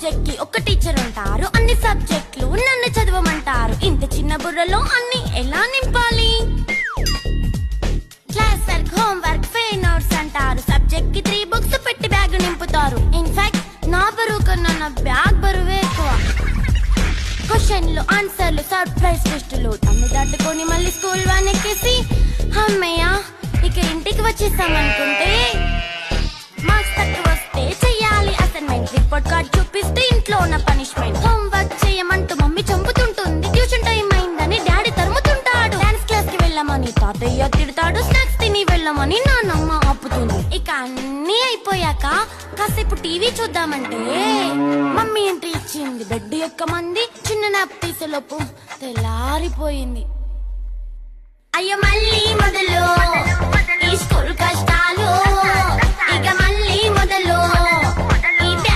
Subject కి ఒక teacher ఉంటారు, అన్ని సబ్జెక్టులు నన్ను చదవమంటారు. ఇంత చిన్న బుర్రలో అన్ని ఎలా నింపాలి? Class work, home work, fair notes అంటారు. సబ్జెక్ట్ కి 3 బుక్స్ పెట్టి బ్యాగ్ నింపుతారు. ఇన్ఫాక్ట్ నా బరువు కన్నా నా బ్యాగ్ బరువే ఎక్కువ. క్వశ్చన్లు, ఆన్సర్లు, సర్ప్రైజ్ టెస్టులు అన్ని దాటుకొని మళ్ళీ స్కూల్ వాన్ ఎక్కేసి అమ్మయ్య ఇక ఇంటికి వచ్చేసామనుకుంటే మార్క్స్ తక్కువ వస్తే చెయ్యాలి అసైన్మెంట్. రిపోర్ట్ కార్డ్ చూపిస్తే ఇంట్లో ఉన్న పనిష్మెంట్. హోంవర్క్ చేయమంటూ మమ్మీ చంపుతుంటుంది. ట్యూషన్ టైం అయిందని డాడీ తరుముతుంటాడు. డాన్స్ క్లాస్ కి వెళ్ళమని తాతయ్య తిడతాడు. స్నాక్స్ తిని వెళ్ళమని నాన్నమ్మ ఆపుతుంది. ఇక అన్నీ అయిపోయాక కాసేపు టీవీ చూద్దామంటే మమ్మీ ఎంట్రీ ఇచ్చింది. బెడ్ ఎక్కమంది. చిన్న నాప్ తీసేలోపు తెల్లారిపోయింది. అయ్యో మళ్ళీ మొదలు ఈ స్కూల్ కష్టాలు.